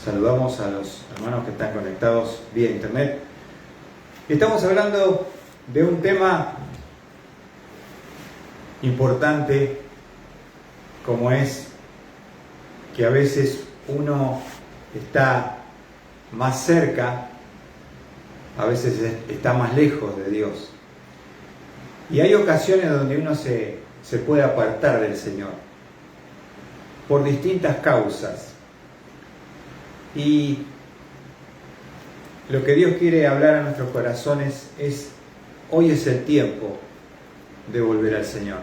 Saludamos a los hermanos que están conectados vía internet. Estamos hablando de un tema importante, como es que a veces uno está más cerca, a veces está más lejos de Dios. Y hay ocasiones donde uno se puede apartar del Señor por distintas causas. Y lo que Dios quiere hablar a nuestros corazones es: hoy es el tiempo de volver al Señor.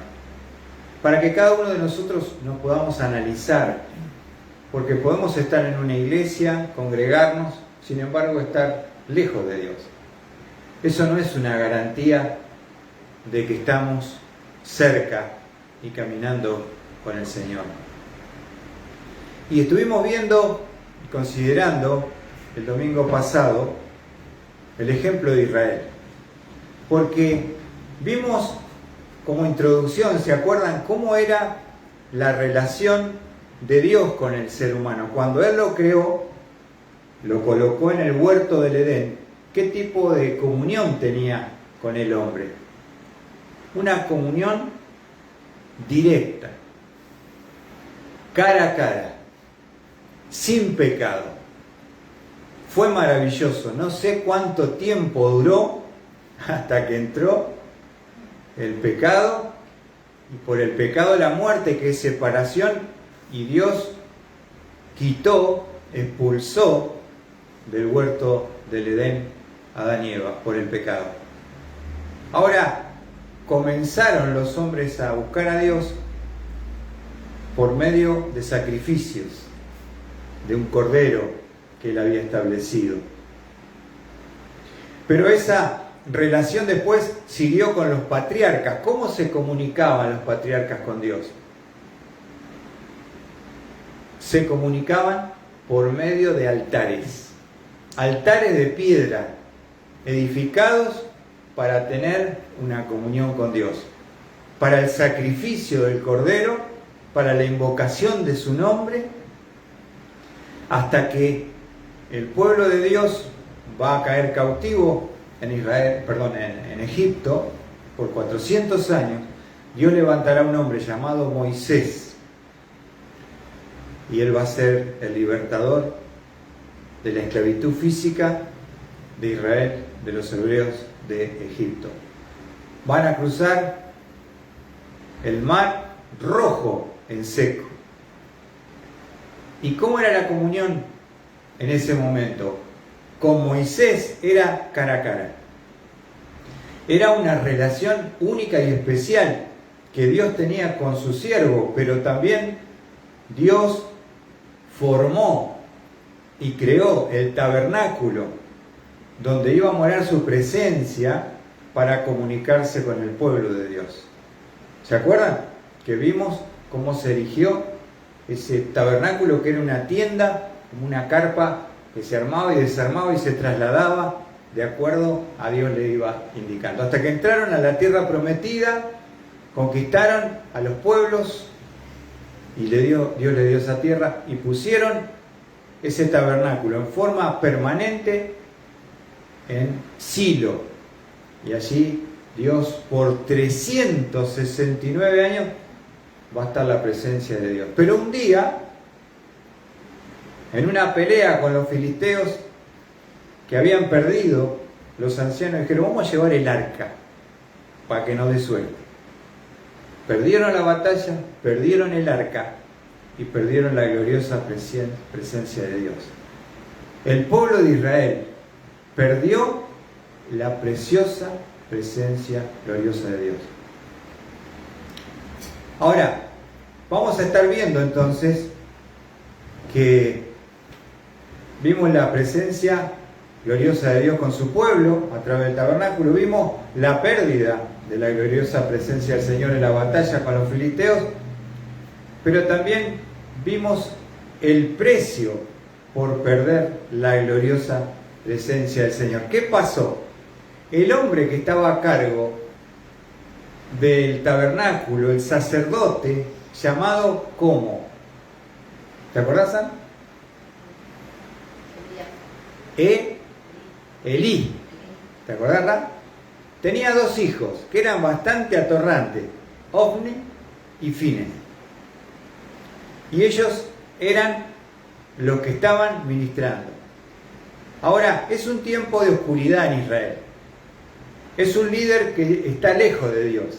Para que cada uno de nosotros nos podamos analizar, porque podemos estar en una iglesia, congregarnos, sin embargo estar lejos de Dios. Eso no es una garantía de que estamos cerca y caminando con el Señor. Y estuvimos viendo, considerando el domingo pasado, el ejemplo de Israel. Porque vimos como introducción, ¿se acuerdan cómo era la relación de Dios con el ser humano? Cuando Él lo creó, lo colocó en el huerto del Edén, ¿qué tipo de comunión tenía con el hombre? Una comunión directa, cara a cara, sin pecado. Fue maravilloso. No sé cuánto tiempo duró hasta que entró el pecado, y por el pecado la muerte, que es separación, y Dios quitó, expulsó del huerto del Edén a Adán y Eva por el pecado. Ahora comenzaron los hombres a buscar a Dios por medio de sacrificios, de un cordero que Él había establecido. Pero esa relación después siguió con los patriarcas. ¿Cómo se comunicaban los patriarcas con Dios? Se comunicaban por medio de altares de piedra, edificados para tener una comunión con Dios, para el sacrificio del cordero, para la invocación de su nombre, hasta que el pueblo de Dios va a caer cautivo en Egipto por 400 años. Dios levantará un hombre llamado Moisés, y él va a ser el libertador de la esclavitud física de Israel, de los hebreos de Egipto. Van a cruzar el mar Rojo en seco. ¿Y cómo era la comunión en ese momento? Con Moisés era cara a cara. Era una relación única y especial que Dios tenía con su siervo, pero también Dios formó y creó el tabernáculo donde iba a morar su presencia para comunicarse con el pueblo de Dios. ¿Se acuerdan? Que vimos cómo se erigió ese tabernáculo, que era una tienda, como una carpa que se armaba y desarmaba y se trasladaba de acuerdo a Dios le iba indicando. Hasta que entraron a la tierra prometida, conquistaron a los pueblos y Dios le dio esa tierra, y pusieron ese tabernáculo en forma permanente en Silo. Y allí Dios por 369 años va a estar la presencia de Dios. Pero un día, en una pelea con los filisteos que habían perdido, los ancianos dijeron: vamos a llevar el arca para que nos dé suerte. Perdieron la batalla, perdieron el arca y perdieron la gloriosa presencia de Dios. El pueblo de Israel perdió la preciosa presencia gloriosa de Dios. Ahora, vamos a estar viendo entonces que vimos la presencia gloriosa de Dios con su pueblo a través del tabernáculo. Vimos la pérdida de la gloriosa presencia del Señor en la batalla con los filisteos, pero también vimos el precio por perder la gloriosa presencia del Señor. ¿Qué pasó? El hombre que estaba a cargo del tabernáculo, el sacerdote, llamado ¿cómo? ¿Te acordás, Sam? Elí. ¿Te acordás? Tenía 2 hijos que eran bastante atorrantes, Ofni y Fines. Y ellos eran los que estaban ministrando. Ahora, es un tiempo de oscuridad en Israel. Es un líder que está lejos de Dios.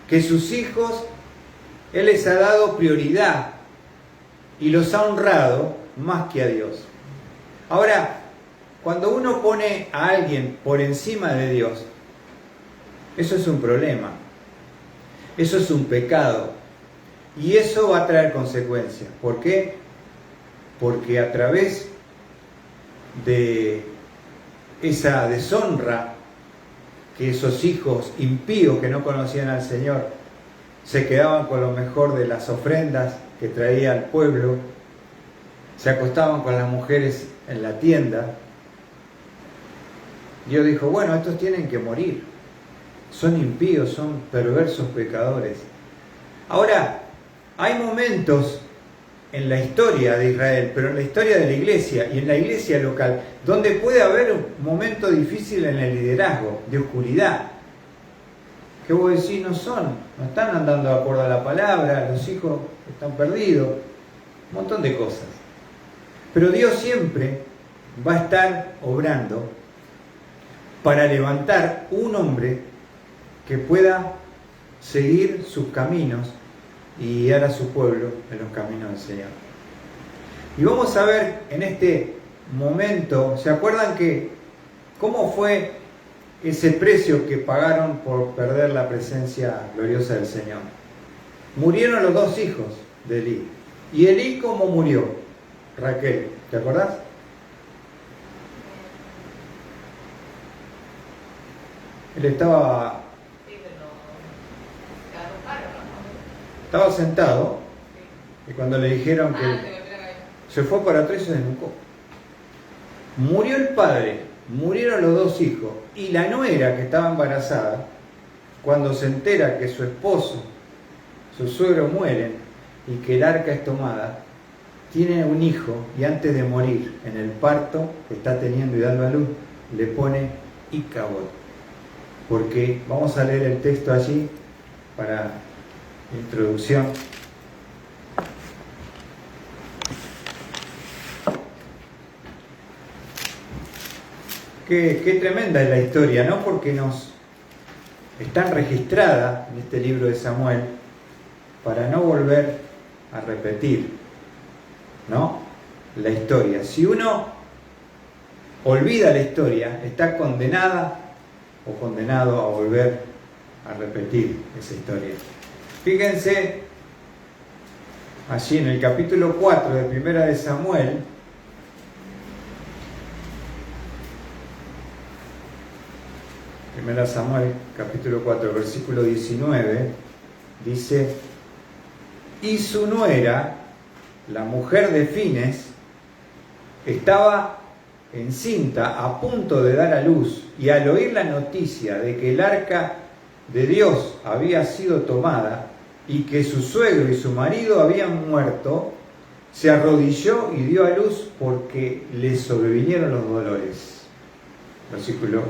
Que sus hijos, Él les ha dado prioridad y los ha honrado más que a Dios. Ahora, cuando uno pone a alguien por encima de Dios, eso es un problema. Eso es un pecado. Y eso va a traer consecuencias. ¿Por qué? Porque a través de esa deshonra que esos hijos impíos que no conocían al Señor se quedaban con lo mejor de las ofrendas que traía el pueblo, se acostaban con las mujeres en la tienda. Dios dijo, bueno, estos tienen que morir. Son impíos, son perversos pecadores. Ahora, hay momentos en la historia de Israel, pero en la historia de la iglesia y en la iglesia local, donde puede haber un momento difícil en el liderazgo, de oscuridad. Que vos decís, no están andando de acuerdo a la palabra, los hijos están perdidos, un montón de cosas. Pero Dios siempre va a estar obrando para levantar un hombre que pueda seguir sus caminos y guiar a su pueblo en los caminos del Señor. Y vamos a ver en este momento, ¿se acuerdan que cómo fue ese precio que pagaron por perder la presencia gloriosa del Señor? Murieron los 2 hijos de Elí. ¿Y Elí cómo murió? Raquel, ¿te acordás? Él estaba sentado y cuando le dijeron que se fue para atrás y se desnucó. Murió el padre, murieron los 2 hijos y la nuera que estaba embarazada, cuando se entera que su esposo, su suegro mueren y que el arca es tomada, tiene un hijo y antes de morir en el parto que está teniendo y dando a luz, le pone Icabod. Porque vamos a leer el texto allí para introducción. Qué tremenda es la historia, ¿no? Porque nos están registradas en este libro de Samuel para no volver a repetir, ¿no? La historia. Si uno olvida la historia, está condenada o condenado a volver a repetir esa historia. Fíjense, allí en el capítulo 4 de Primera de Samuel, Primera Samuel, capítulo 4, versículo 19, dice, y su nuera, la mujer de Fines, estaba encinta a punto de dar a luz, y al oír la noticia de que el arca de Dios había sido tomada y que su suegro y su marido habían muerto, se arrodilló y dio a luz porque le sobrevinieron los dolores. Versículo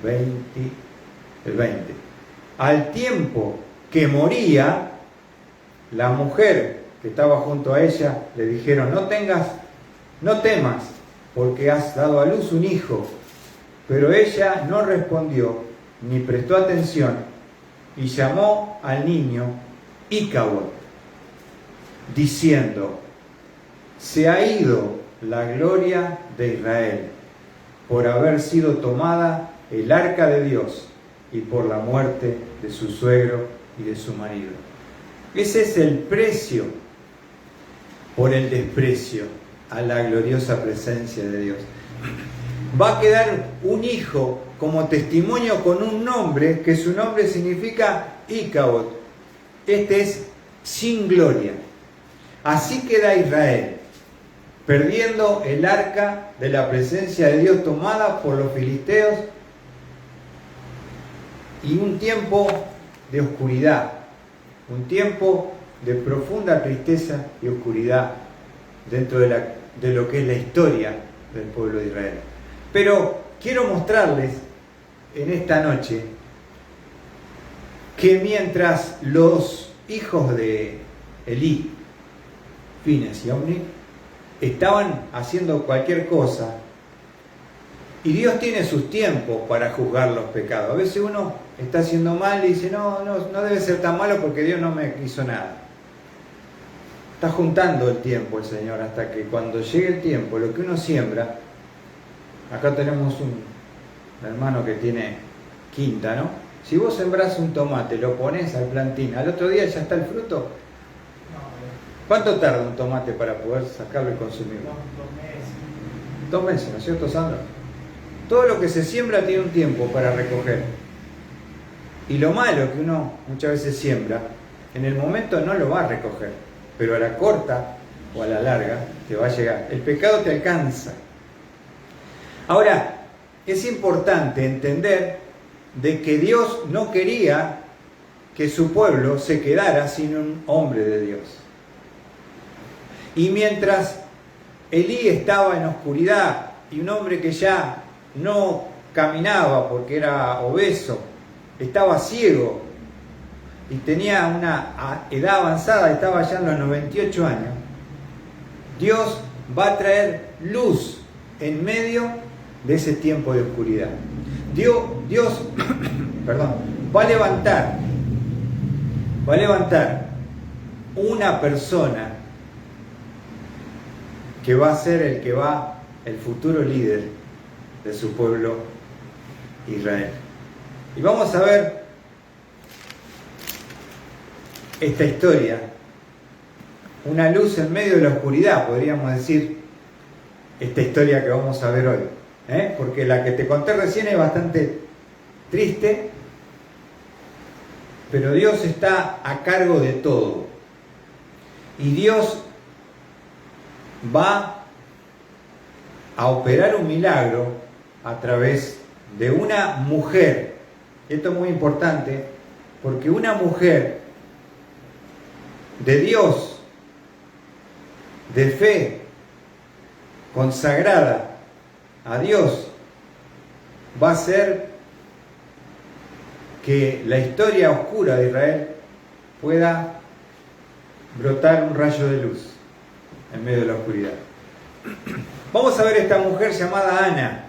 20. Al tiempo que moría, la mujer que estaba junto a ella le dijeron, no temas, porque has dado a luz un hijo. Pero ella no respondió ni prestó atención y llamó al niño Icabod, diciendo, se ha ido la gloria de Israel por haber sido tomada el arca de Dios y por la muerte de su suegro y de su marido. Ese es el precio por el desprecio a la gloriosa presencia de Dios. Va a quedar un hijo como testimonio con un nombre, que su nombre significa Icabod. Este es sin gloria. Así queda Israel, perdiendo el arca de la presencia de Dios tomada por los filisteos, y un tiempo de oscuridad, un tiempo de profunda tristeza y oscuridad dentro de lo que es la historia del pueblo de Israel. Pero quiero mostrarles en esta noche que mientras los hijos de Elí, Fines y Omni, estaban haciendo cualquier cosa, y Dios tiene sus tiempos para juzgar los pecados. A veces uno está haciendo mal y dice, no debe ser tan malo porque Dios no me hizo nada. Está juntando el tiempo el Señor hasta que cuando llegue el tiempo, lo que uno siembra, acá tenemos un hermano que tiene quinta, ¿no? Si vos sembrás un tomate, lo pones al plantín, al otro día ya está el fruto. ¿Cuánto tarda un tomate para poder sacarlo y consumirlo? 2 meses, ¿no es cierto, Sandra? Todo lo que se siembra tiene un tiempo para recoger. Y lo malo que uno muchas veces siembra, en el momento no lo va a recoger, pero a la corta o a la larga te va a llegar. El pecado te alcanza. Ahora, es importante entender de que Dios no quería que su pueblo se quedara sin un hombre de Dios. Y mientras Elí estaba en oscuridad y un hombre que ya no caminaba porque era obeso, estaba ciego y tenía una edad avanzada, estaba ya en los 98 años, Dios va a traer luz en medio de ese tiempo de oscuridad. Dios va a levantar una persona que va a ser el futuro líder de su pueblo Israel. Y vamos a ver esta historia, una luz en medio de la oscuridad, podríamos decir, esta historia que vamos a ver hoy. Porque la que te conté recién es bastante triste, pero Dios está a cargo de todo. Y Dios va a operar un milagro a través de una mujer. Esto es muy importante, porque una mujer de Dios, de fe, consagrada a Dios, va a hacer que la historia oscura de Israel pueda brotar un rayo de luz en medio de la oscuridad. Vamos a ver esta mujer llamada Ana.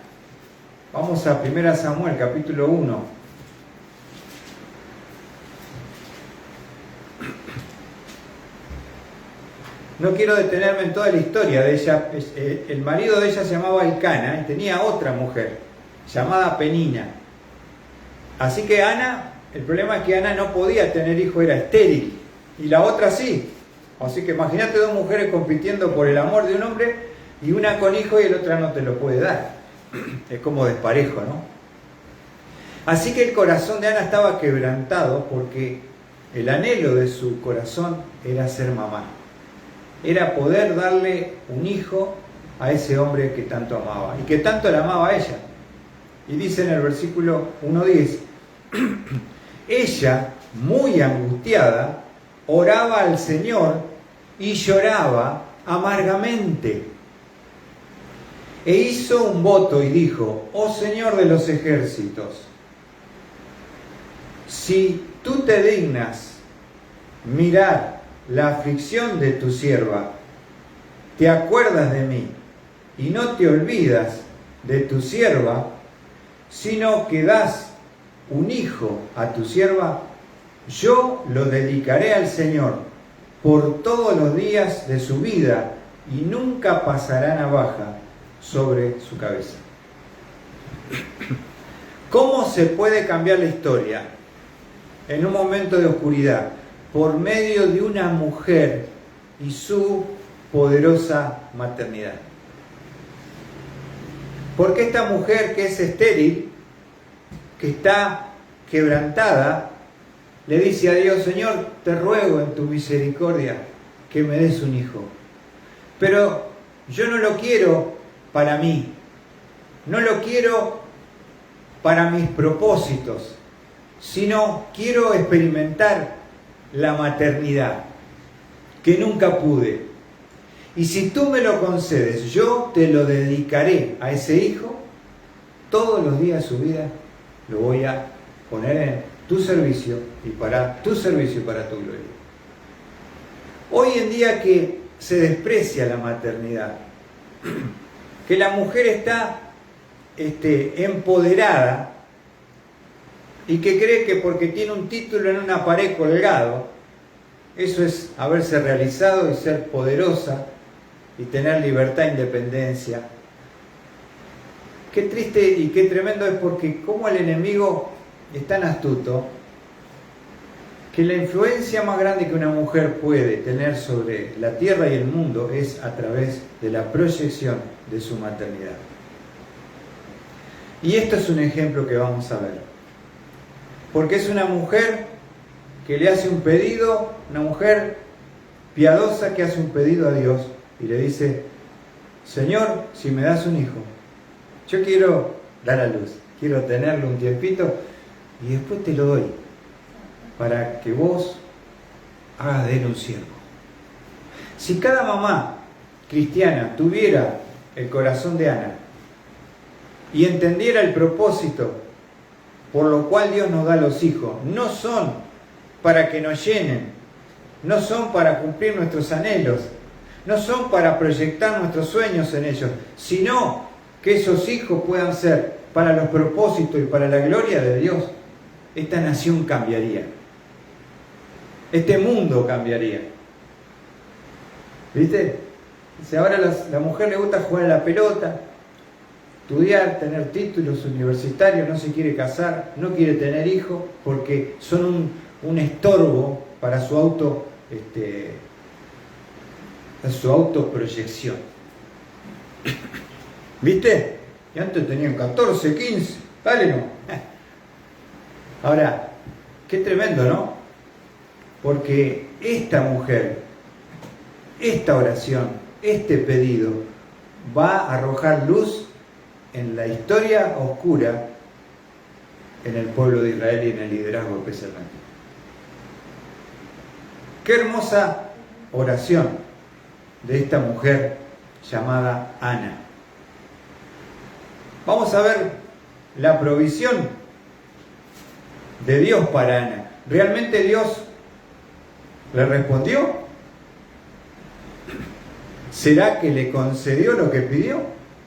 Vamos a 1 Samuel, capítulo 1. No quiero detenerme en toda la historia de ella. El marido de ella se llamaba Elcana y tenía otra mujer llamada Penina. Así que Ana, el problema es que Ana no podía tener hijo, era estéril, y la otra sí. Así que imagínate 2 mujeres compitiendo por el amor de un hombre, y una con hijo y el otra no te lo puede dar. Es como desparejo, ¿no? Así que el corazón de Ana estaba quebrantado porque el anhelo de su corazón era ser mamá. Era poder darle un hijo a ese hombre que tanto amaba y que tanto la amaba a ella. Y dice en el versículo 1:10, ella, muy angustiada, oraba al Señor y lloraba amargamente. E hizo un voto y dijo, oh Señor de los ejércitos, si tú te dignas mirar la aflicción de tu sierva, te acuerdas de mí y no te olvidas de tu sierva, sino que das un hijo a tu sierva, yo lo dedicaré al Señor por todos los días de su vida y nunca pasará navaja sobre su cabeza. ¿Cómo se puede cambiar la historia en un momento de oscuridad? Por medio de una mujer y su poderosa maternidad. Porque esta mujer que es estéril, que está quebrantada, le dice a Dios, Señor, te ruego en tu misericordia que me des un hijo. Pero yo no lo quiero para mí, no lo quiero para mis propósitos, sino quiero experimentar la maternidad, que nunca pude. Y si tú me lo concedes, yo te lo dedicaré a ese hijo todos los días de su vida lo voy a poner en tu servicio y para tu servicio y para tu gloria. Hoy en día que se desprecia la maternidad, que la mujer está empoderada y que cree que porque tiene un título en una pared colgado, eso es haberse realizado y ser poderosa y tener libertad e independencia. Qué triste y qué tremendo es, porque como el enemigo es tan astuto que la influencia más grande que una mujer puede tener sobre la tierra y el mundo es a través de la proyección de su maternidad. Y esto es un ejemplo que vamos a ver, porque es una mujer que le hace un pedido, una mujer piadosa que hace un pedido a Dios y le dice: Señor, si me das un hijo, yo quiero dar a luz, quiero tenerlo un tiempito y después te lo doy para que vos hagas de él un siervo. Si cada mamá cristiana tuviera el corazón de Ana y entendiera el propósito por lo cual Dios nos da los hijos, no son para que nos llenen, no son para cumplir nuestros anhelos, no son para proyectar nuestros sueños en ellos, sino que esos hijos puedan ser para los propósitos y para la gloria de Dios, esta nación cambiaría. Este mundo cambiaría. ¿Viste? Si ahora a la mujer le gusta jugar a la pelota, estudiar, tener títulos universitarios, no se quiere casar, no quiere tener hijos, porque son un estorbo para su autoproyección. ¿Viste? Y antes tenían 14, 15, dale no. Ahora, qué tremendo, ¿no? Porque esta mujer, esta oración, este pedido va a arrojar luz en la historia oscura en el pueblo de Israel y en el liderazgo especialmente. Qué hermosa oración de esta mujer llamada Ana. Vamos a ver la provisión de Dios para Ana. ¿Realmente Dios le respondió? ¿Será que le concedió lo que pidió?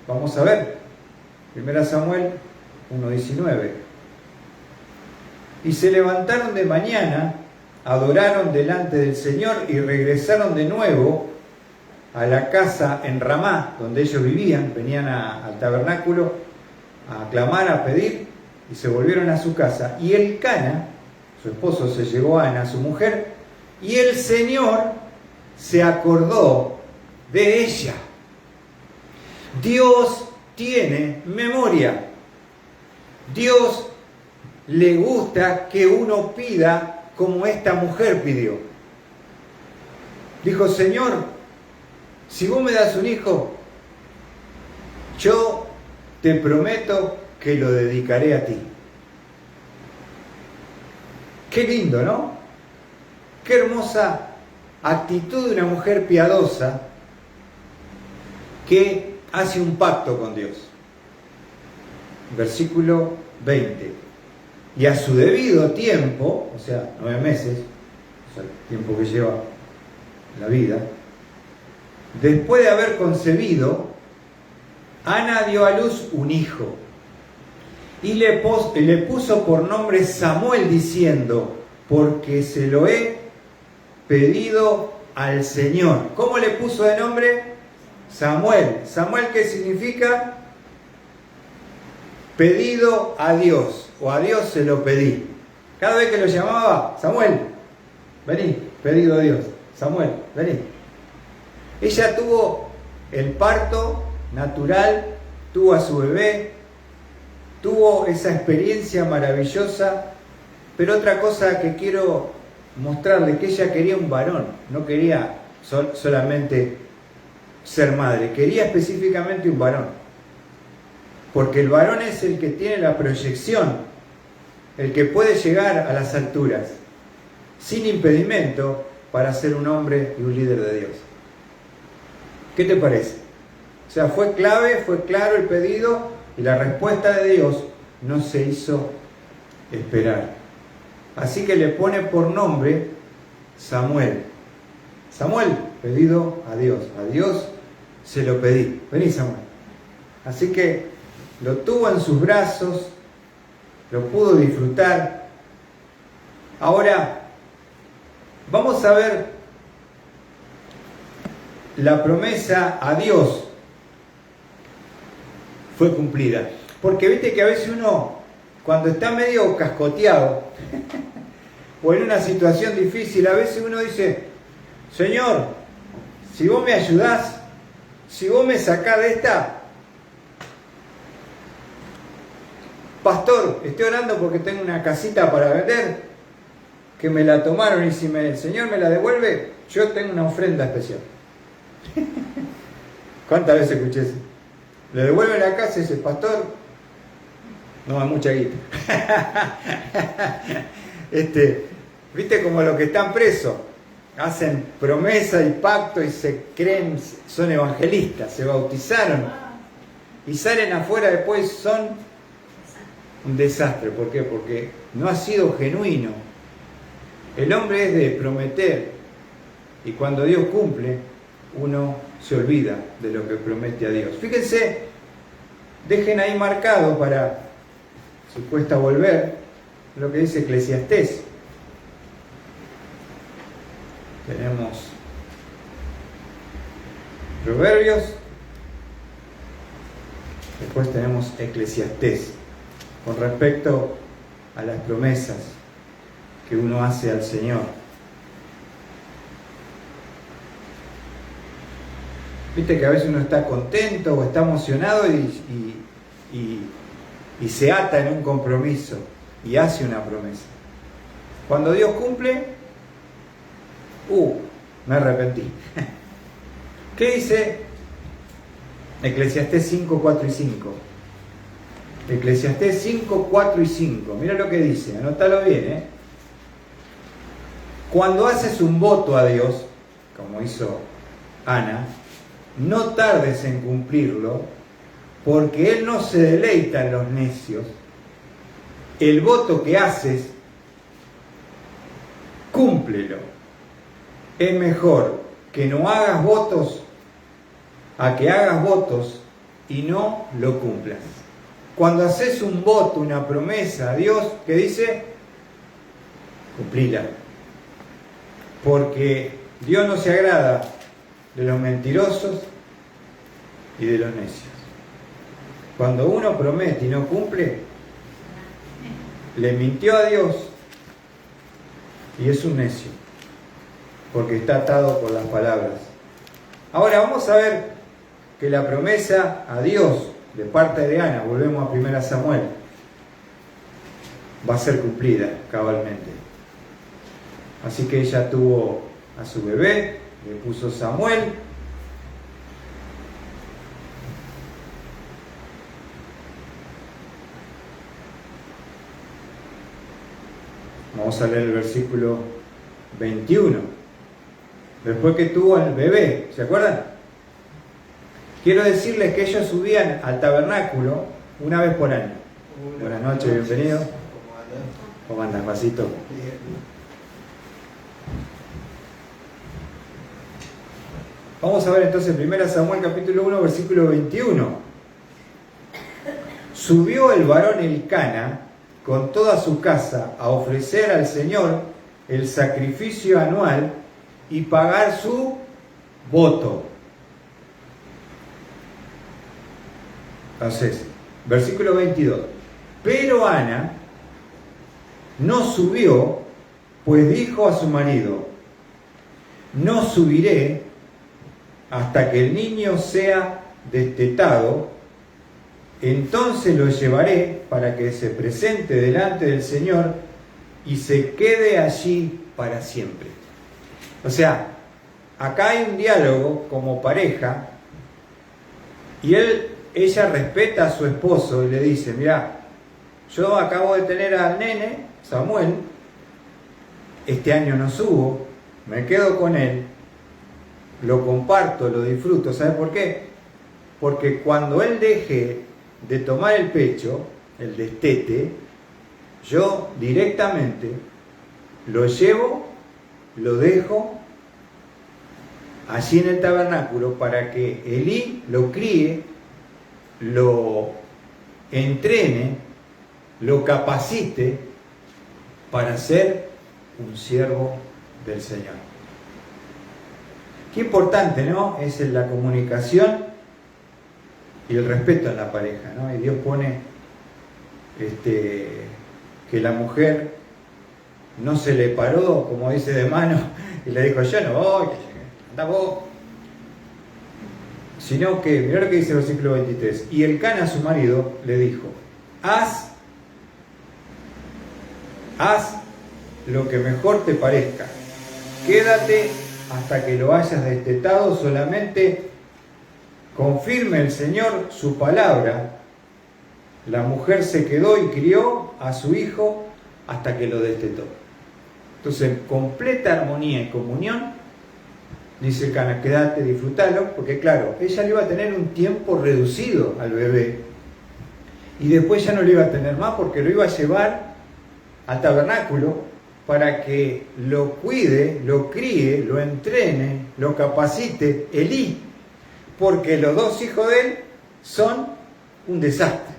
Vamos a ver. 1 Samuel 1:19. Y se levantaron de mañana, adoraron delante del Señor y regresaron de nuevo a la casa en Ramá, donde ellos vivían. Venían al tabernáculo a clamar, a pedir, y se volvieron a su casa. Y Elcana, su esposo, se llevó a Ana, su mujer, y el Señor se acordó de ella. Dios tiene memoria. Dios le gusta que uno pida como esta mujer pidió. Dijo: Señor, si vos me das un hijo, yo te prometo que lo dedicaré a ti. Qué lindo, ¿no? Qué hermosa actitud de una mujer piadosa que hace un pacto con Dios. Versículo 20. Y a su debido tiempo, o sea, 9 meses, o sea, el tiempo que lleva la vida, después de haber concebido, Ana dio a luz un hijo y le puso por nombre Samuel, diciendo: porque se lo he pedido al Señor. ¿Cómo le puso de nombre? Samuel. ¿Samuel qué significa? Pedido a Dios, o a Dios se lo pedí. Cada vez que lo llamaba: Samuel, vení, pedido a Dios. Samuel, vení. Ella tuvo el parto natural, tuvo a su bebé, tuvo esa experiencia maravillosa, pero otra cosa que quiero mostrarle, que ella quería un varón, no quería solamente ser madre, quería específicamente un varón, porque el varón es el que tiene la proyección, el que puede llegar a las alturas, sin impedimento, para ser un hombre y un líder de Dios. ¿Qué te parece? O sea, fue clave, fue claro el pedido, Y la respuesta de Dios no se hizo esperar. Así que le pone por nombre Samuel. Samuel, pedido a Dios. A Dios se lo pedí. Vení, Samuel. Así que lo tuvo en sus brazos, lo pudo disfrutar. Ahora, vamos a ver la promesa a Dios fue cumplida. Porque viste que a veces uno, cuando está medio cascoteado o en una situación difícil, a veces uno dice, Señor, si vos me ayudás, si vos me sacás de esta, pastor, estoy orando porque tengo una casita para vender, que me la tomaron y si el Señor me la devuelve, yo tengo una ofrenda especial. ¿Cuántas veces escuché eso? Le devuelve la casa y dice, pastor, no hay mucha guita. ¿Viste como los que están presos? Hacen promesa y pacto y se creen, son evangelistas, se bautizaron y salen afuera después son un desastre. ¿Por qué? Porque no ha sido genuino. El hombre es de prometer y cuando Dios cumple, uno se olvida de lo que promete a Dios. Fíjense, dejen ahí marcado para, si cuesta volver, lo que dice Eclesiastés. Tenemos Proverbios, después tenemos Eclesiastés, con respecto a las promesas que uno hace al Señor. Viste que a veces uno está contento o está emocionado y se ata en un compromiso y hace una promesa. Cuando Dios cumple, me arrepentí. ¿Qué dice Eclesiastés 5, 4 y 5? Eclesiastés 5, 4 y 5. Mira lo que dice, anótalo bien, Cuando haces un voto a Dios, como hizo Ana, no tardes en cumplirlo, porque Él no se deleita en los necios. El voto que haces, cúmplelo. Es mejor que no hagas votos a que hagas votos y no lo cumplas. Cuando haces un voto, una promesa a Dios, ¿qué dice? Cumplila. Porque Dios no se agrada de los mentirosos y de los necios. Cuando uno promete y no cumple, le mintió a Dios y es un necio, porque está atado por las palabras. Ahora vamos a ver que la promesa a Dios de parte de Ana, volvemos a 1 Samuel, va a ser cumplida cabalmente. Así que ella tuvo a su bebé, le puso Samuel. Vamos a leer el versículo 21. Después que tuvo al bebé, ¿se acuerdan? Quiero decirles que ellos subían al tabernáculo una vez por año. Buenas noches, bienvenido. ¿Cómo andas, pasito? Vamos a ver entonces 1 Samuel capítulo 1, versículo 21. Subió el varón Elcana con toda su casa a ofrecer al Señor el sacrificio anual y pagar su voto. Entonces, versículo 22. Pero Ana no subió, pues dijo a su marido, no subiré hasta que el niño sea destetado, entonces lo llevaré para que se presente delante del Señor y se quede allí para siempre. O sea, acá hay un diálogo como pareja y ella respeta a su esposo y le dice, mirá, yo acabo de tener al nene, Samuel, este año no subo, me quedo con él, lo comparto, lo disfruto. ¿Sabes por qué? Porque cuando él deje de tomar el pecho, el destete, yo directamente lo llevo, lo dejo allí en el tabernáculo para que Elí lo críe, lo entrene, lo capacite para ser un siervo del Señor. Qué importante, ¿no? Es la comunicación y el respeto en la pareja, ¿no? Y Dios pone que la mujer no se le paró, como dice, de mano y le dijo, yo no voy, anda vos. Sino que, mirá lo que dice el versículo 23, y Elcana, su marido, le dijo, haz lo que mejor te parezca, quédate hasta que lo hayas destetado, solamente confirme el Señor su palabra. La mujer se quedó y crió a su hijo hasta que lo destetó. Entonces, en completa armonía y comunión, dice Elcana, quédate, disfrútalo, porque claro, ella le iba a tener un tiempo reducido al bebé y después ya no lo iba a tener más porque lo iba a llevar al tabernáculo para que lo cuide, lo críe, lo entrene, lo capacite Elí, porque los dos hijos de él son un desastre.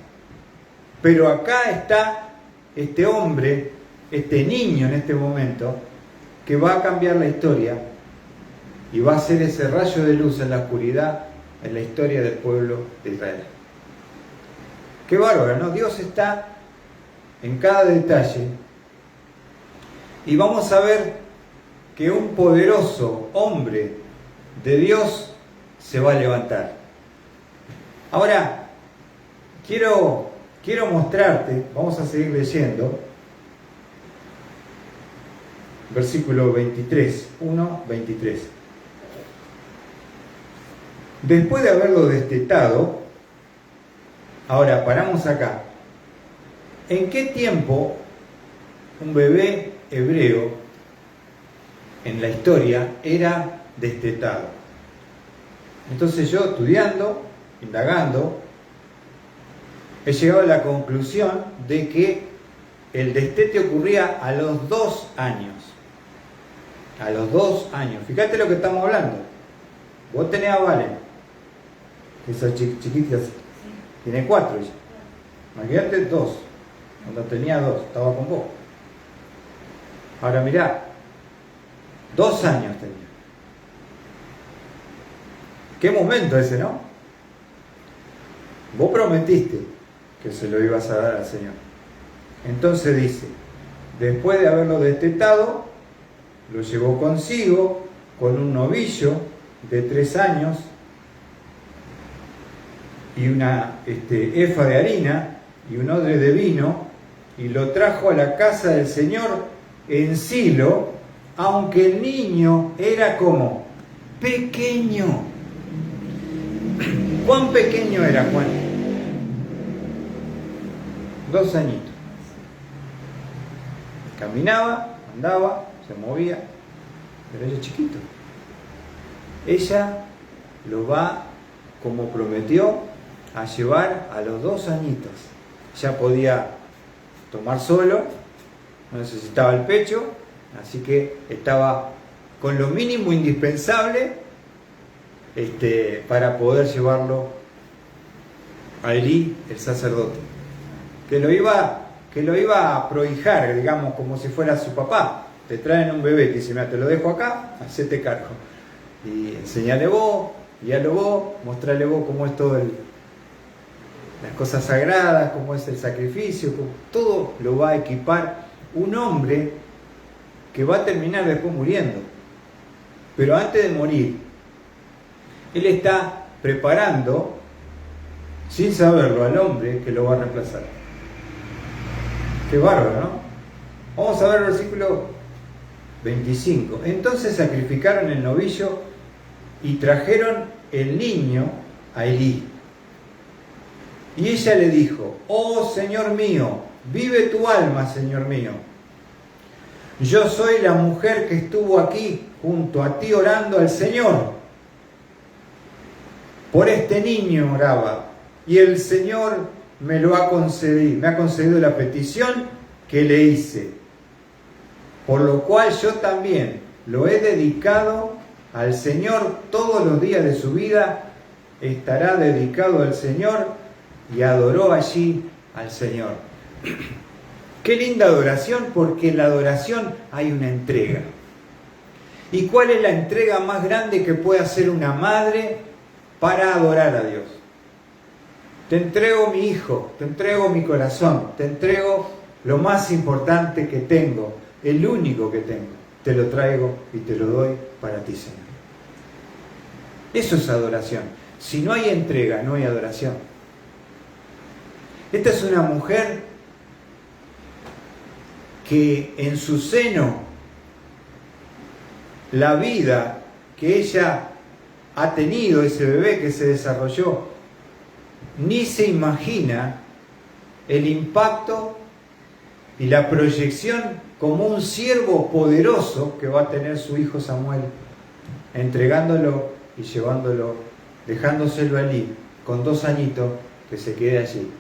Pero acá está este hombre, este niño en este momento, que va a cambiar la historia y va a ser ese rayo de luz en la oscuridad en la historia del pueblo de Israel. Qué bárbaro, ¿no? Dios está en cada detalle y vamos a ver que un poderoso hombre de Dios se va a levantar. Ahora, quiero mostrarte, vamos a seguir leyendo, versículo 23, 1:23. Después de haberlo destetado, ahora paramos acá. ¿En qué tiempo un bebé hebreo en la historia era destetado? Entonces yo, estudiando, indagando, he llegado a la conclusión de que el destete ocurría a los 2 años. A los 2 años. Fíjate lo que estamos hablando. Vos tenés a Valen, esas chiquitas, tiene 4 ella. Imagínate 2. Cuando tenía 2, estaba con vos. Ahora mirá, 2 años tenía. Qué momento ese, ¿no? Vos prometiste que se lo ibas a dar al Señor. Entonces dice, después de haberlo destetado, lo llevó consigo con un novillo de 3 años y una efa de harina y un odre de vino, y lo trajo a la casa del Señor en Silo, aunque el niño era como pequeño. ¿Cuán pequeño era Juan? 2 añitos. Caminaba, andaba, se movía, pero ella es chiquito. Ella lo va, como prometió, a llevar a los 2 añitos. Ya podía tomar solo, no necesitaba el pecho, así que estaba con lo mínimo indispensable para poder llevarlo a Elí, el sacerdote, que lo iba a prohijar, digamos, como si fuera su papá. Te traen un bebé, te dice, mira, te lo dejo acá, hacete cargo. Y enseñale vos, guíalo vos, mostrale vos cómo es todo las cosas sagradas, cómo es el sacrificio, todo lo va a equipar un hombre que va a terminar después muriendo. Pero antes de morir, él está preparando, sin saberlo, al hombre que lo va a reemplazar. Qué bárbaro, ¿no? Vamos a ver el versículo 25. Entonces sacrificaron el novillo y trajeron el niño a Elí. Y ella le dijo, oh Señor mío, vive tu alma, Señor mío. Yo soy la mujer que estuvo aquí junto a ti orando al Señor. Por este niño oraba, y el Señor me lo ha concedido, me ha concedido la petición que le hice, por lo cual yo también lo he dedicado al Señor. Todos los días de su vida estará dedicado al Señor, y adoró allí al Señor. Qué linda adoración, porque en la adoración hay una entrega. ¿Y cuál es la entrega más grande que puede hacer una madre para adorar a Dios? Te entrego mi hijo, te entrego mi corazón, te entrego lo más importante que tengo, el único que tengo. Te lo traigo y te lo doy para ti, Señor. Eso es adoración. Si no hay entrega, no hay adoración. Esta es una mujer que en su seno, la vida que ella ha tenido, ese bebé que se desarrolló, ni se imagina el impacto y la proyección como un siervo poderoso que va a tener su hijo Samuel, entregándolo y llevándolo, dejándoselo allí, con 2 añitos, que se quede allí.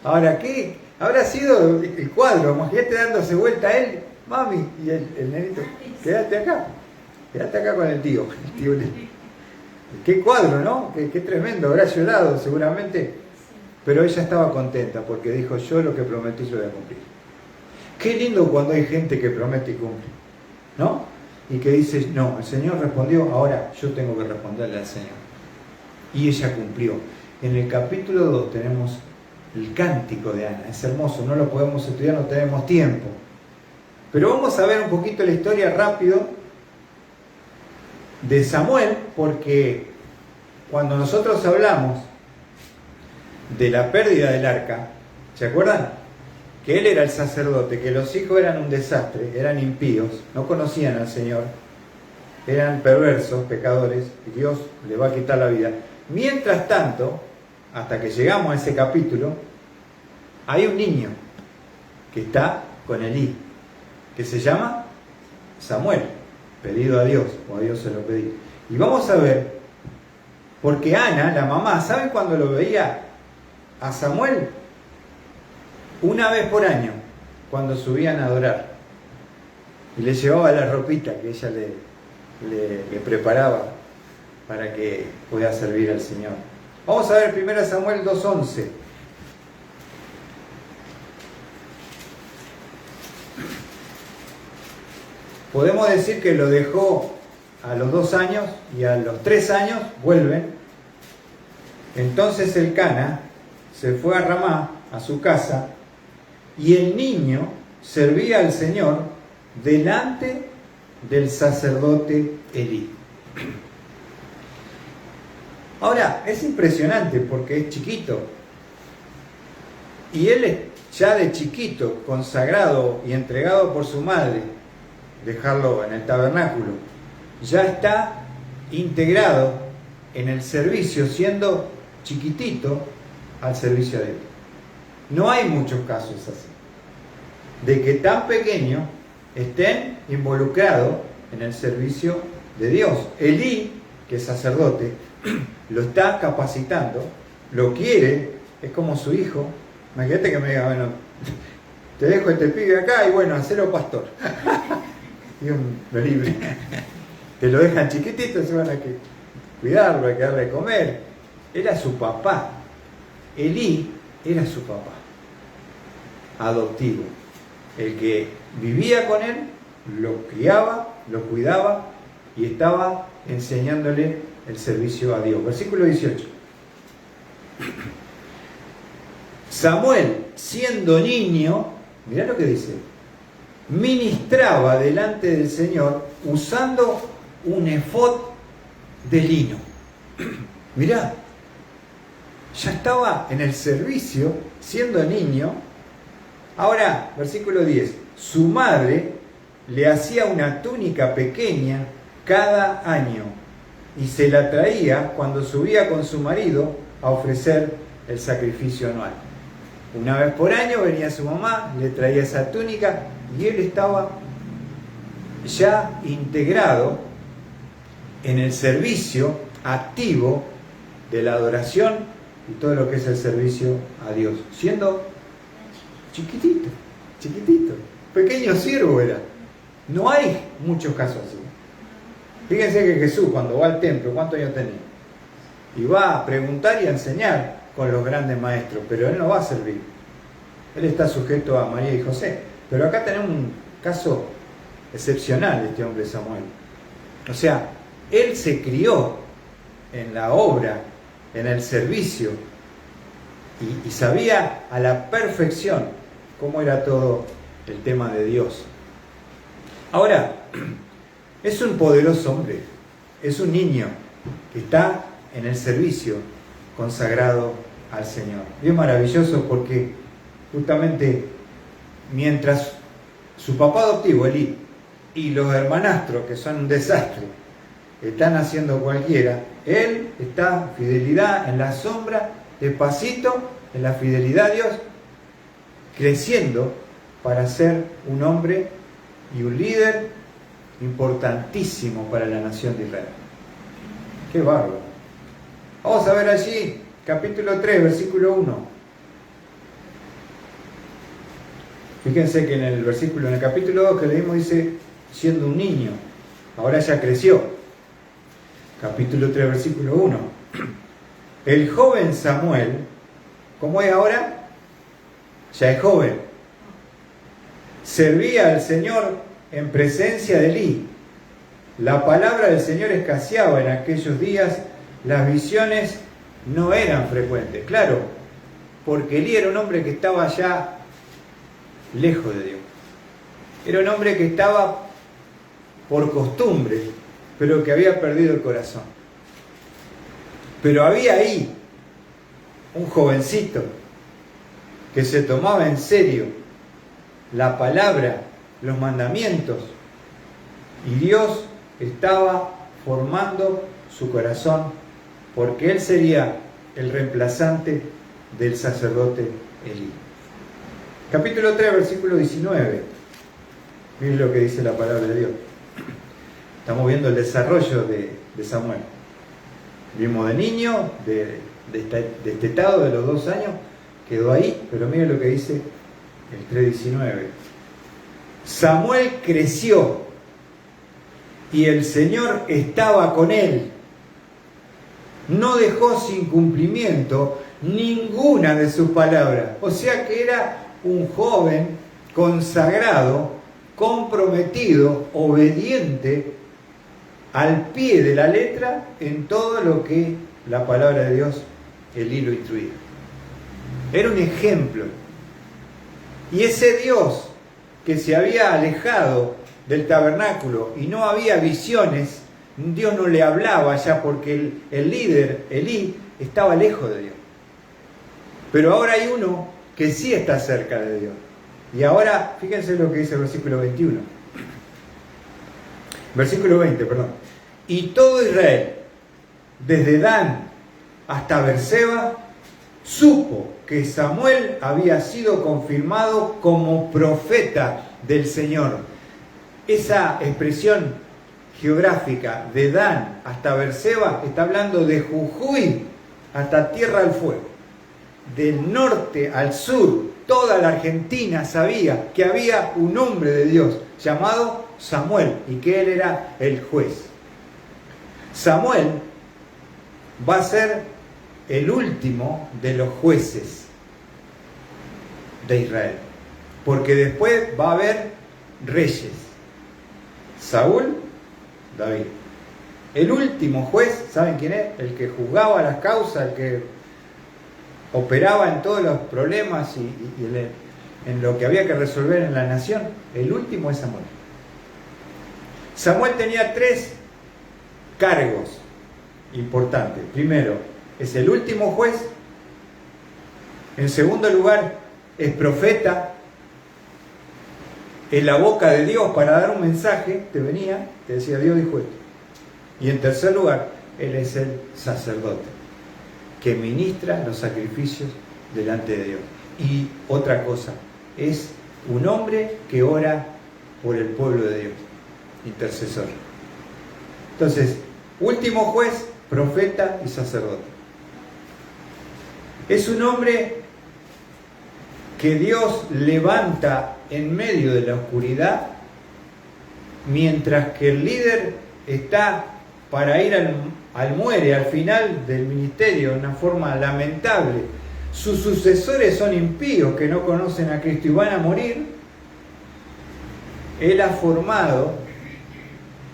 Ahora, ¿qué habrá sido el cuadro? Imagínate dándose vuelta a él, mami, y el nenito, quédate acá con el tío. Qué cuadro, ¿no? Qué tremendo, habrá llorado seguramente, pero ella estaba contenta porque dijo: yo lo que prometí lo voy a cumplir. Qué lindo cuando hay gente que promete y cumple, ¿no? Y que dice: no, el Señor respondió, ahora yo tengo que responderle al Señor. Y ella cumplió. En el capítulo 2 tenemos el cántico de Ana, es hermoso, no lo podemos estudiar, no tenemos tiempo. Pero vamos a ver un poquito la historia rápido de Samuel, porque cuando nosotros hablamos de la pérdida del arca, ¿se acuerdan? Que él era el sacerdote, que los hijos eran un desastre, eran impíos, no conocían al Señor, eran perversos, pecadores, y Dios le va a quitar la vida. Mientras tanto, hasta que llegamos a ese capítulo, hay un niño que está con Elí, que se llama Samuel, pedido a Dios, o a Dios se lo pedí. Y vamos a ver, porque Ana, la mamá, ¿saben cuándo lo veía a Samuel? Una vez por año, cuando subían a adorar. Y le llevaba la ropita que ella le preparaba para que pueda servir al Señor. Vamos a ver 1 Samuel 2:11. Podemos decir que lo dejó a los 2 años y a los 3 años vuelven. Entonces Elcana se fue a Ramá, a su casa, y el niño servía al Señor delante del sacerdote Elí. Ahora, es impresionante porque es chiquito. Y él ya de chiquito, consagrado y entregado por su madre, dejarlo en el tabernáculo, ya está integrado en el servicio, siendo chiquitito, al servicio de Dios. No hay muchos casos así, de que tan pequeños estén involucrados en el servicio de Dios. Elí, que es sacerdote, lo está capacitando, lo quiere, es como su hijo. Imagínate que me diga: bueno, te dejo este pibe acá y bueno, hacelo pastor. Y lo libre. Te lo dejan chiquitito, se van a cuidarlo, hay que darle de comer. Era su papá. Elí era su papá adoptivo, el que vivía con él, lo criaba, lo cuidaba y estaba enseñándole el servicio a Dios. Versículo 18. Samuel, siendo niño, mirá lo que dice, ministraba delante del Señor usando un efod de lino. Mirá, ya estaba en el servicio siendo niño. Ahora, versículo 10, su madre le hacía una túnica pequeña cada año y se la traía cuando subía con su marido a ofrecer el sacrificio anual. Una vez por año venía su mamá, le traía esa túnica y él estaba ya integrado en el servicio activo de la adoración y todo lo que es el servicio a Dios, siendo chiquitito, pequeño siervo era. No hay muchos casos así. Fíjense que Jesús, cuando va al templo, ¿cuántos años tenía? Y va a preguntar y a enseñar con los grandes maestros, pero él no va a servir. Él está sujeto a María y José. Pero acá tenemos un caso excepcional de este hombre Samuel. O sea, él se crió en la obra, en el servicio, y sabía a la perfección cómo era todo el tema de Dios. Ahora, es un poderoso hombre, es un niño que está en el servicio consagrado al Señor. Y es maravilloso porque justamente mientras su papá adoptivo, Elí, y los hermanastros, que son un desastre, están haciendo cualquiera, él está en fidelidad en la sombra, despacito, en la fidelidad a Dios, creciendo para ser un hombre y un líder importantísimo para la nación de Israel. ¡Qué bárbaro! Vamos a ver allí, capítulo 3, versículo 1. Fíjense que en el capítulo 2 que leímos dice, siendo un niño, ahora ya creció. Capítulo 3, versículo 1. El joven Samuel, ¿cómo es ahora? Ya es joven. Servía al Señor en presencia de Elí. La palabra del Señor escaseaba en aquellos días, las visiones no eran frecuentes. Claro, porque Elí era un hombre que estaba ya lejos de Dios. Era un hombre que estaba por costumbre, pero que había perdido el corazón. Pero había ahí un jovencito que se tomaba en serio la palabra, los mandamientos, y Dios estaba formando su corazón, porque él sería el reemplazante del sacerdote Elí. Capítulo 3, versículo 19. Miren lo que dice la palabra de Dios. Estamos viendo el desarrollo de Samuel. Vimos de niño, destetado de los 2 años, quedó ahí, pero miren lo que dice el 3:19. Samuel creció y el Señor estaba con él. No dejó sin cumplimiento ninguna de sus palabras. O sea que era un joven consagrado, comprometido, obediente, al pie de la letra en todo lo que la palabra de Dios, Elí lo instruía. Era un ejemplo. Y ese Dios que se había alejado del tabernáculo y no había visiones, Dios no le hablaba ya porque el líder, Elí, estaba lejos de Dios. Pero ahora hay uno que sí está cerca de Dios. Y ahora, fíjense lo que dice el versículo 21. Versículo 20, perdón. Y todo Israel, desde Dan hasta Berseba, supo que Samuel había sido confirmado como profeta del Señor. Esa expresión geográfica de Dan hasta Berseba está hablando de Jujuy hasta Tierra del Fuego. Del norte al sur, toda la Argentina sabía que había un hombre de Dios llamado Samuel y que él era el juez. Samuel va a ser el último de los jueces de Israel, porque después va a haber reyes. Saúl, David. El último juez, ¿saben quién es? El que juzgaba las causas, el que operaba en todos los problemas y en lo que había que resolver en la nación. El último es Samuel. Samuel tenía 3 cargos importantes. Primero, es el último juez. En segundo lugar, es profeta. Es la boca de Dios para dar un mensaje. Te decía Dios dijo esto. Y en tercer lugar, él es el sacerdote que ministra los sacrificios delante de Dios. Y otra cosa, es un hombre que ora por el pueblo de Dios, intercesor. Entonces, último juez, profeta y sacerdote. Es un hombre que Dios levanta en medio de la oscuridad, mientras que el líder está para ir al muere, al final del ministerio, de una forma lamentable. Sus sucesores son impíos que no conocen a Cristo y van a morir. Él ha formado,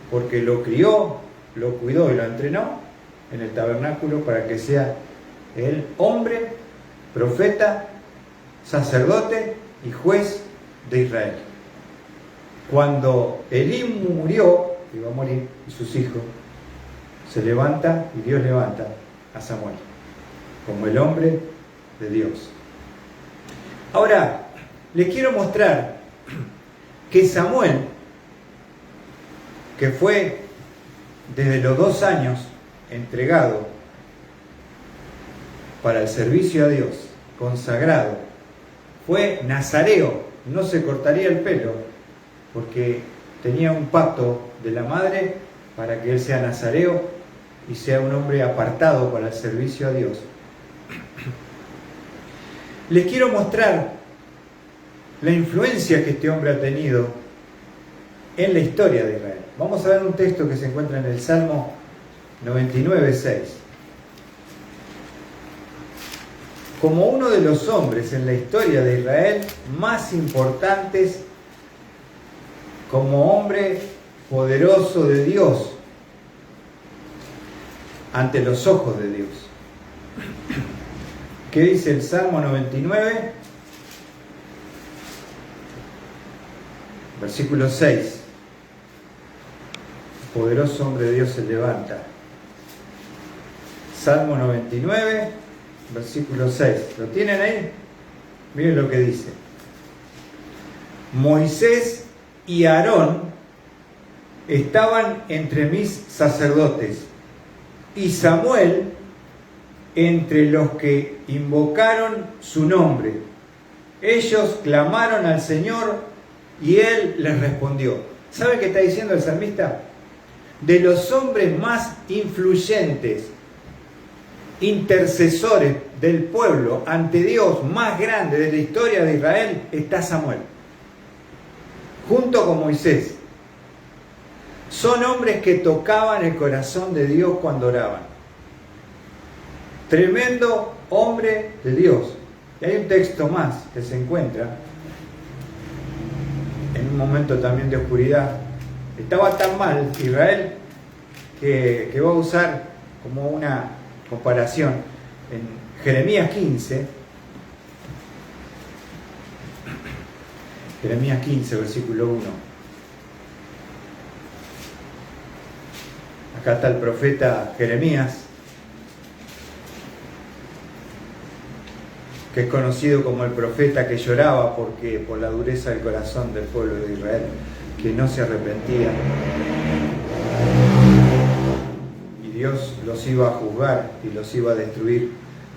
porque lo crió, lo cuidó y lo entrenó en el tabernáculo para que sea el hombre, profeta, sacerdote y juez de Israel. Cuando Elí murió, iba a morir, y sus hijos, se levanta y Dios levanta a Samuel como el hombre de Dios. Ahora, les quiero mostrar que Samuel, que fue desde los 2 años entregado para el servicio a Dios, consagrado, fue nazareo, no se cortaría el pelo, porque tenía un pacto de la madre para que él sea nazareo y sea un hombre apartado para el servicio a Dios. Les quiero mostrar la influencia que este hombre ha tenido en la historia de Israel. Vamos a ver un texto que se encuentra en el Salmo 99:6. Como uno de los hombres en la historia de Israel más importantes, como hombre poderoso de Dios, ante los ojos de Dios. ¿Qué dice el Salmo 99? Versículo 6. Poderoso hombre de Dios se levanta. Salmo 99, versículo 6. ¿Lo tienen ahí? Miren lo que dice. Moisés y Aarón estaban entre mis sacerdotes, y Samuel entre los que invocaron su nombre. Ellos clamaron al Señor y Él les respondió. ¿Sabe qué está diciendo el salmista? De los hombres más influyentes, intercesores del pueblo ante Dios, más grande de la historia de Israel, está Samuel, junto con Moisés. Son hombres que tocaban el corazón de Dios cuando oraban. Tremendo hombre de Dios. Y hay un texto más que se encuentra en un momento también de oscuridad. Estaba tan mal Israel que va a usar como una comparación en Jeremías 15. Jeremías 15, versículo 1. Acá está el profeta Jeremías, que es conocido como el profeta que lloraba por la dureza del corazón del pueblo de Israel, que no se arrepentía. Y Dios los iba a juzgar y los iba a destruir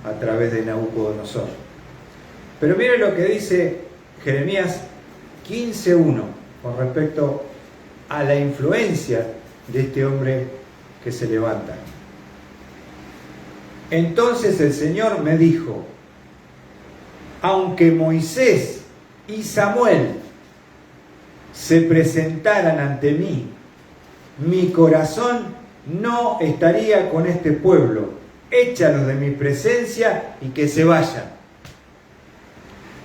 a través de Nabucodonosor. Pero miren lo que dice Jeremías 15:1 con respecto a la influencia de este hombre que se levanta. Entonces el Señor me dijo: aunque Moisés y Samuel se presentaran ante mí, mi corazón no estaría con este pueblo. Échalos de mi presencia y que se vayan.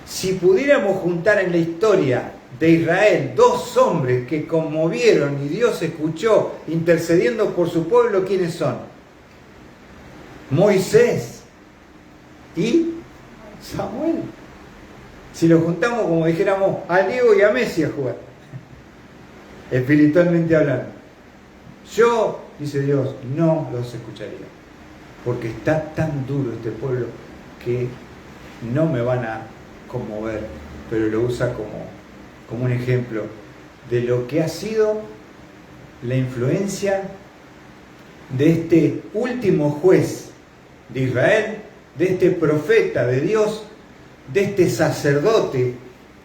Si pudiéramos juntar en la historia de Israel 2 hombres que conmovieron y Dios escuchó intercediendo por su pueblo, ¿quiénes son? Moisés y Samuel. Si lo juntamos, como dijéramos, a Diego y a Messi a jugar, espiritualmente hablando, yo, dice Dios, no los escucharía, porque está tan duro este pueblo que no me van a conmover, pero lo usa como un ejemplo de lo que ha sido la influencia de este último juez de Israel, de este profeta de Dios, de este sacerdote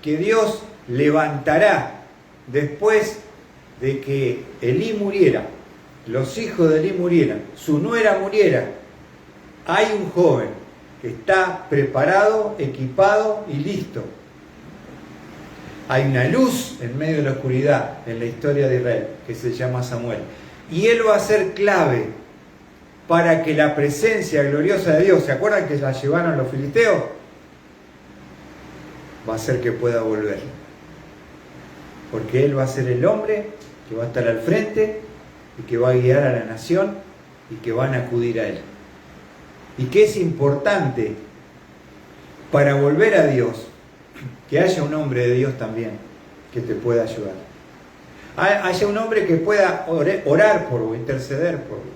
que Dios levantará después de que Elí muriera, los hijos de Elí murieran, su nuera muriera. Hay un joven está preparado, equipado y listo. Hay una luz en medio de la oscuridad en la historia de Israel que se llama Samuel. Y él va a ser clave para que la presencia gloriosa de Dios, ¿se acuerdan que la llevaron los filisteos? Va a hacer que pueda volver. Porque él va a ser el hombre que va a estar al frente y que va a guiar a la nación y que van a acudir a él. Y que es importante para volver a Dios que haya un hombre de Dios también que te pueda ayudar. Haya un hombre que pueda orar por vos, interceder por vos.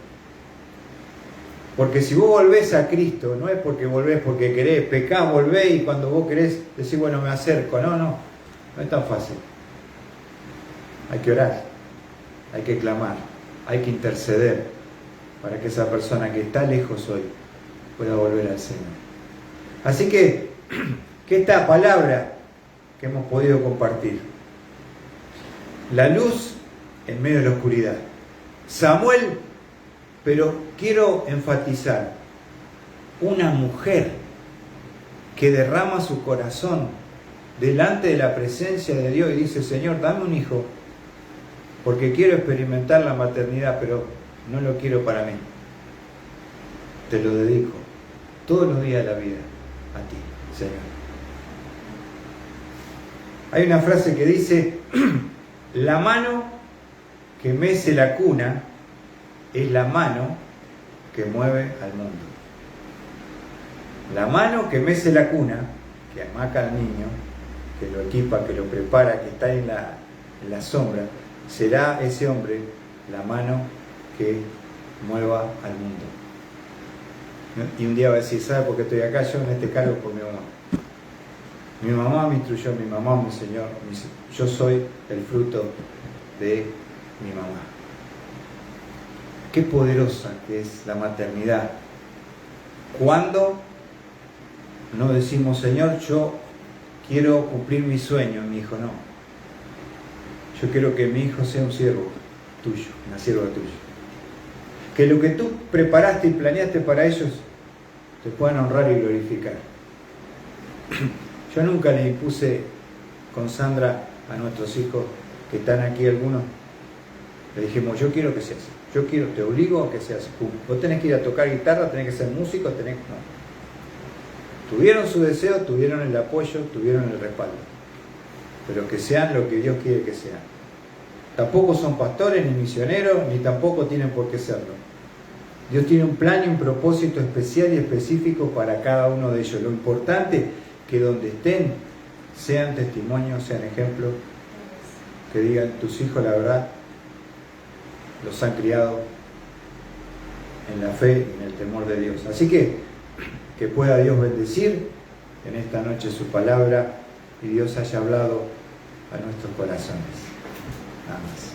Porque si vos volvés a Cristo, no es porque volvés porque querés, pecás, volvés y cuando vos querés decir, bueno, me acerco. No es tan fácil. Hay que orar, hay que clamar, hay que interceder para que esa persona que está lejos hoy pueda volver al Señor. Así que esta palabra que hemos podido compartir, la luz en medio de la oscuridad. Samuel, pero quiero enfatizar, una mujer que derrama su corazón delante de la presencia de Dios y dice, Señor, dame un hijo, porque quiero experimentar la maternidad, pero no lo quiero para mí. Te lo dedico todos los días de la vida a ti, Señor. Hay una frase que dice, la mano que mece la cuna es la mano que mueve al mundo. La mano que mece la cuna, que amaca al niño, que lo equipa, que lo prepara, que está en la sombra, será ese hombre la mano que mueva al mundo. Y un día va a decir, ¿sabe por qué estoy acá? Yo en este cargo por mi mamá. Mi mamá me instruyó, mi mamá me enseñó, yo soy el fruto de mi mamá. Qué poderosa que es la maternidad. Cuando no decimos, Señor, yo quiero cumplir mi sueño, mi hijo no. Yo quiero que mi hijo sea un siervo tuyo, una sierva tuya. Que lo que tú preparaste y planeaste para ellos te puedan honrar y glorificar. Yo nunca le impuse con Sandra a nuestros hijos que están aquí algunos, le dijimos, yo quiero que seas, te obligo a que seas. Vos tenés que ir a tocar guitarra, tenés que ser músico, no. Tuvieron su deseo, tuvieron el apoyo, tuvieron el respaldo. Pero que sean lo que Dios quiere que sean. Tampoco son pastores, ni misioneros, ni tampoco tienen por qué serlo. Dios tiene un plan y un propósito especial y específico para cada uno de ellos. Lo importante es que donde estén sean testimonios, sean ejemplos, que digan, tus hijos la verdad los han criado en la fe y en el temor de Dios. Así que pueda Dios bendecir en esta noche su palabra y Dios haya hablado a nuestros corazones. Nada más.